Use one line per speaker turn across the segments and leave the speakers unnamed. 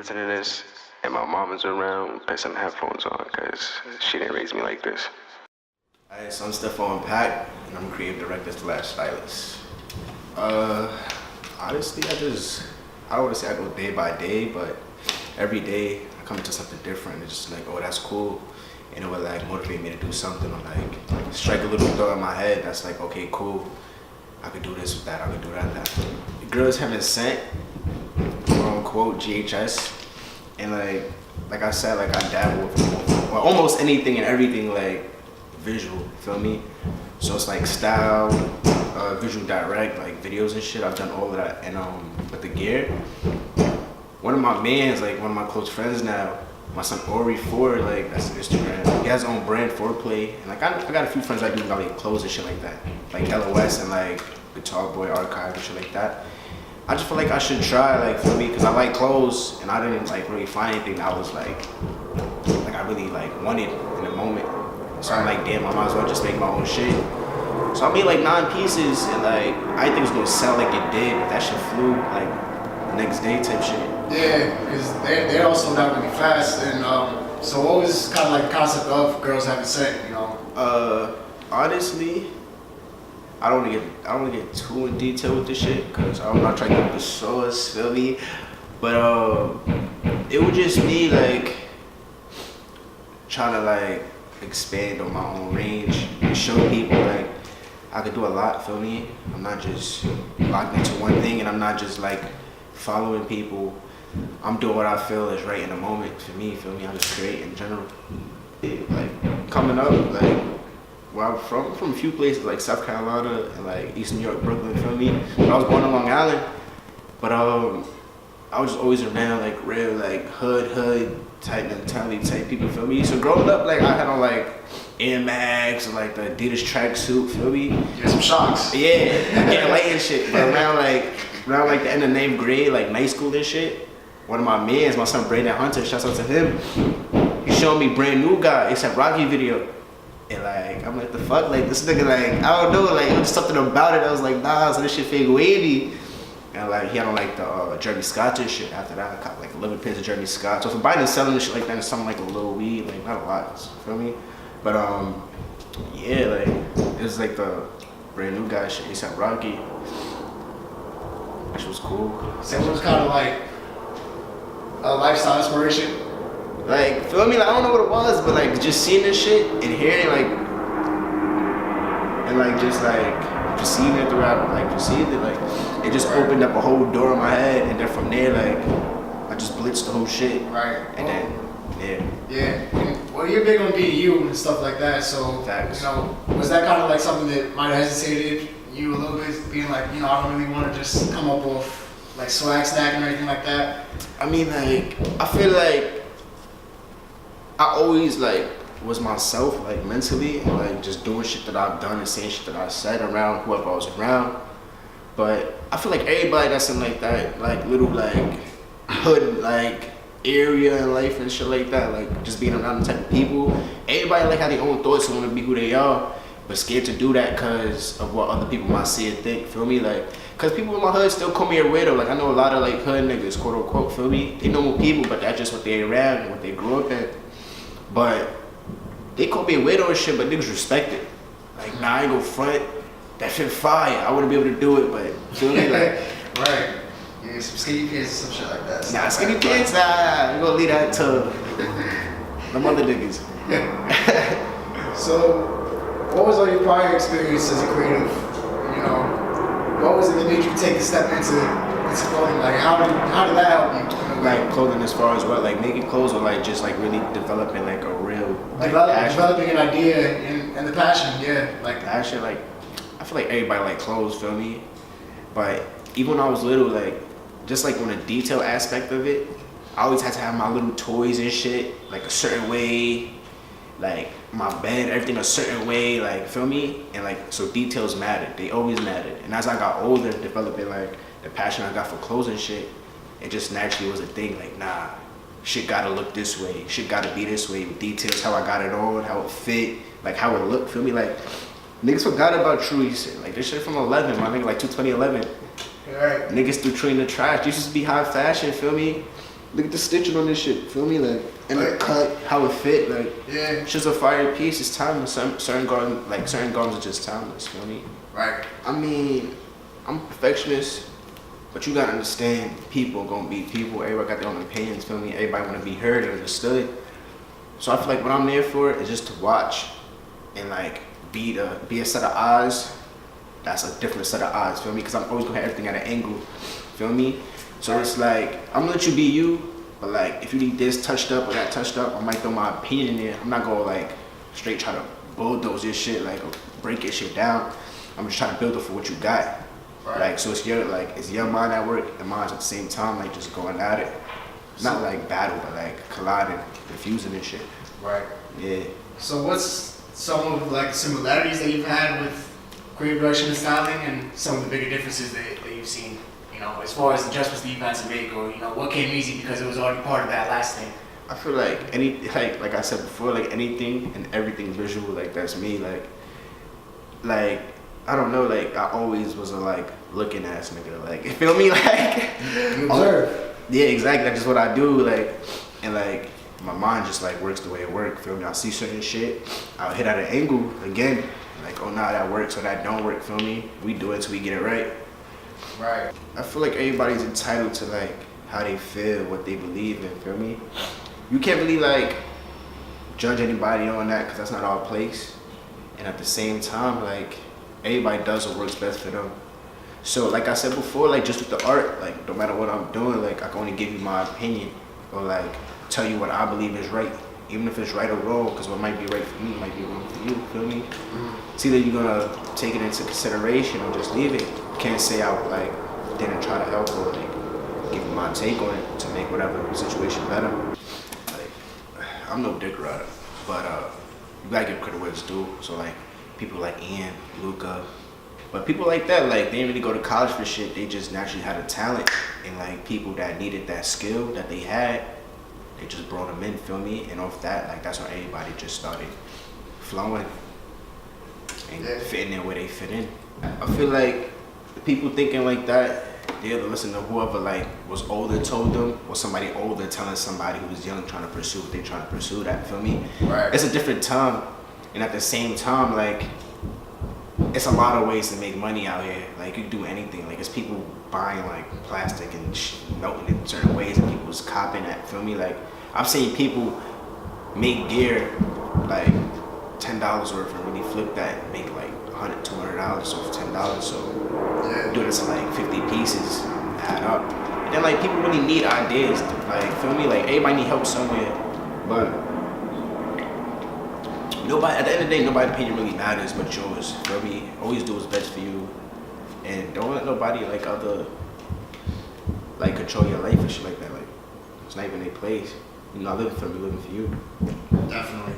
listening to this and my mom is around, put some headphones on because she didn't raise me like this.
Alright, so I'm Stefon Pack, and I'm creative director / stylist. Honestly, I don't want to say I go day by day, but every day I come into something different. It's just like, oh, that's cool. And it would like motivate me to do something, or like strike a little thought in my head that's like, okay, cool. I could do this with that, I could do that. The girls haven't sent, quote unquote, GHS. And like I said, like I dabble with almost anything and everything, like visual, feel me? So it's like style, visual direct, like videos and shit. I've done all of that. And with the gear, one of my mans, like one of my close friends now, my son Ori Ford, like that's his Instagram. He has his own brand, Foreplay. And like I got a few friends that do like clothes and shit like that. Like LOS and like Guitar Boy Archive and shit like that. I just feel like I should try, like, for me, because I like clothes, and I didn't like really find anything that I was like I really like wanted in the moment. So I'm like, damn, I might as well just make my own shit. So I made like 9 pieces, and like I think it was gonna sell like it did. That shit flew like next day type shit.
Yeah, because they're also not really fast. And so what was kind of like the concept of Girls Haven't Sent, you know?
Honestly, I don't want to get too in detail with this shit because I'm not trying to get the sauce, feel me? But it would just be like trying to like expand on my own range and show people like I could do a lot, feel me? I'm not just locked into one thing, and I'm not just like following people. I'm doing what I feel is right in the moment for me, feel me? I just create in general. Like coming up, like where I'm from a few places like South Carolina and like East New York, Brooklyn, feel me? But I was born on Long Island, but I was just always around like real like hood type mentality type people, feel me? So growing up, like I had on like Air Max and like the Adidas tracksuit, feel me?
Yeah, some shocks.
Yeah, getting light and shit. But around like the end of 9th grade, like night school and shit, one of my mans, my son Brandon Hunter, shouts out to him. He showed me Brand New Guy, it's a Rocky video. And like, I'm like, the fuck? Like, this nigga, like, I don't know, like, it was something about it. I was like, nah, so this shit fake wavy. And like, he had on like the Jeremy Scott and shit. After that, I got like 11 pins of Jeremy Scott. So for buying and selling and shit like that, it's something like a little weed, like, not a lot, feel me? But yeah, like, it was like the Brand New Guy shit. He said Rocky, which was cool.
So it was kind of like a lifestyle inspiration.
Like, feel me? Like, I don't know what it was, but like just seeing this shit and hearing like, and like just like perceiving it throughout, like perceived it, like it just opened up a whole door in my head, and then from there, like I just blitzed the whole shit.
Right.
And then,
yeah. And, well, you're big on being you and stuff like that, so
Facts.
you know, was that kind of like something that might have hesitated you a little bit, being like, you know, I don't really want to just come up with like swag stacking or anything like that?
I mean, like I feel like I always like was myself, like mentally, and like just doing shit that I've done and saying shit that I said around whoever I was around. But I feel like everybody that's in like that, like little like hood like area in life and shit like that, like just being around the type of people, everybody like have their own thoughts and want to be who they are, but scared to do that because of what other people might see and think, feel me? Like, cause people in my hood still call me a weirdo. Like I know a lot of like hood niggas, quote unquote, feel me? They normal people, but that's just what they around and what they grew up in. But they call me a weirdo and shit, but niggas respect it. Like, nah, I ain't go front. That shit fire. I wouldn't be able to do it, but feel me? Like,
right. Yeah, some skinny pants and some shit like that.
nah, skinny pants, nah. We gonna leave that to them other niggas.
So, what was all your prior experience as a creative? You know, what was it that made you take a step into clothing? Like, how did that help you?
Like clothing as far as what, like making clothes, or like just like really developing like a real like passion?
Developing an idea and the passion, yeah. Like
passion, like I feel like everybody like clothes, feel me? But even when I was little, like just like on the detail aspect of it, I always had to have my little toys and shit like a certain way, like my bed, everything a certain way, like feel me? And like so details mattered, they always mattered. And as I got older, developing like the passion I got for clothes and shit, it just naturally was a thing, like, nah, shit gotta look this way, shit gotta be this way, with details, how I got it on, how it fit, like how it looked, feel me? Like, niggas forgot about True, like this shit from 11, my nigga, like 2011.
Right.
Niggas threw True in the trash. This used to be high fashion, feel me? Look at the stitching on this shit, feel me? Like, and the cut, how it fit, like,
Yeah.
it's just a fire piece. It's timeless. Certain garments are just timeless, feel me?
Right.
I mean, I'm a perfectionist, but you gotta understand, people gonna be people. Everybody got their own opinions, feel me? Everybody wanna be heard and understood. So I feel like what I'm there for is just to watch and like be a set of eyes. That's a different set of eyes, feel me? Because I'm always gonna have everything at an angle, feel me? So it's like, I'm gonna let you be you, but like, if you need this touched up or that touched up, I might throw my opinion in there. I'm not gonna like straight try to bulldoze your shit, like break your shit down. I'm just trying to build it for what you got.
Right.
Like, so it's your mind at work and mine's at the same time, like just going at it. Not like battle, but like colliding, confusing and shit.
Right.
Yeah.
So what's some of like similarities that you've had with creative direction and styling, and some of the bigger differences that you've seen? You know, as far as the adjustments that you've had to make, or you know, what came easy because it was already part of that last thing.
I feel like like I said before, like anything and everything visual, like that's me. Like I don't know, like I always was a like looking ass nigga, like you feel me, like
You observe.
yeah, exactly. That's just what I do, like, and like my mind just like works the way it works. Feel me? I see certain shit, I'll hit at an angle again, like oh nah, that works or that don't work. Feel me? We do it till we get it right.
Right.
I feel like everybody's entitled to like how they feel, what they believe in, feel me? You can't really like judge anybody on that because that's not our place. And at the same time, like everybody does what works best for them. So like I said before, like just with the art, like no matter what I'm doing, like I can only give you my opinion or like tell you what I believe is right. Even if it's right or wrong, because what might be right for me might be wrong for you, feel me? It's either you're gonna take it into consideration or just leave it. Can't say I like didn't try to help or like give you my take on it to make whatever situation better. Like I'm no dick rider, but you gotta give credit where it's due. So like people like Ian, Luca, but people like that, like they didn't really go to college for shit. They just naturally had a talent, and like people that needed that skill that they had, they just brought them in, feel me? And off that, like that's when everybody just started flowing and fitting in where they fit in. I feel like the people thinking like that, they either listen to whoever like was older told them, or somebody older telling somebody who was young trying to pursue what they trying to pursue. That, feel me?
Right.
It's a different time, and at the same time, like it's a lot of ways to make money out here. Like you can do anything. Like it's people buying like plastic and melting in certain ways, and people's copying that. Feel me? Like I've seen people make gear like $10 worth and really flip that and make like $100, $200 off $10. So do this in like 50 pieces, add up. And then like people really need ideas. Like feel me? Like everybody need help somewhere, but nobody, at the end of the day, nobody's opinion really matters but yours. Feel me? Always do what's best for you, and don't let nobody like control your life and shit like that. Like it's not even their place. You're not living for me, living for you.
Definitely.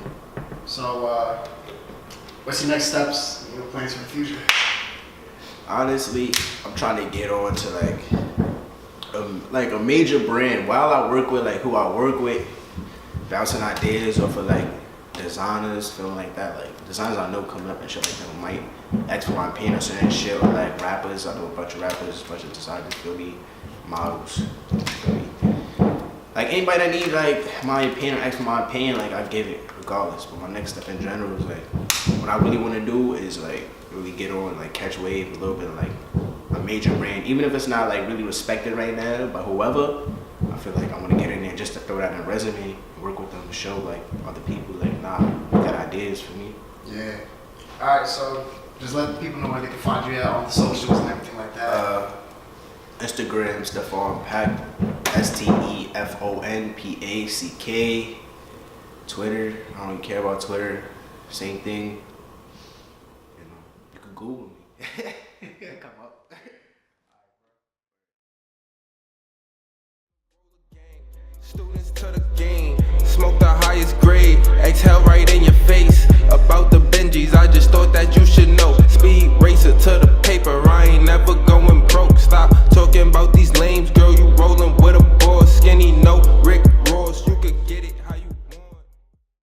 So, what's your next steps? Your plans for the future?
Honestly, I'm trying to get on to like a major brand. While I work with like who I work with, bouncing ideas off of like designers, feeling like that. Like designers I know coming up and shit like that might ask for my opinion or certain shit, or like rappers. I know a bunch of rappers, a bunch of designers, feel me, models, feel me. Like anybody that need like my opinion, ask for my opinion, like I give it regardless. But my next step in general is like what I really want to do is like really get on, like catch wave a little bit, like a major brand, even if it's not like really respected right now, but whoever, I feel like I want to get in there just to throw that in a resume, work with them to show like other people like nah, you got ideas for me.
Yeah. All right. So just let the people know where they can find you at on the socials and everything like that.
Instagram, Stefon Pack, STEFONPACK. Twitter, I don't even care about Twitter. Same thing. You know, you can Google me. Come up.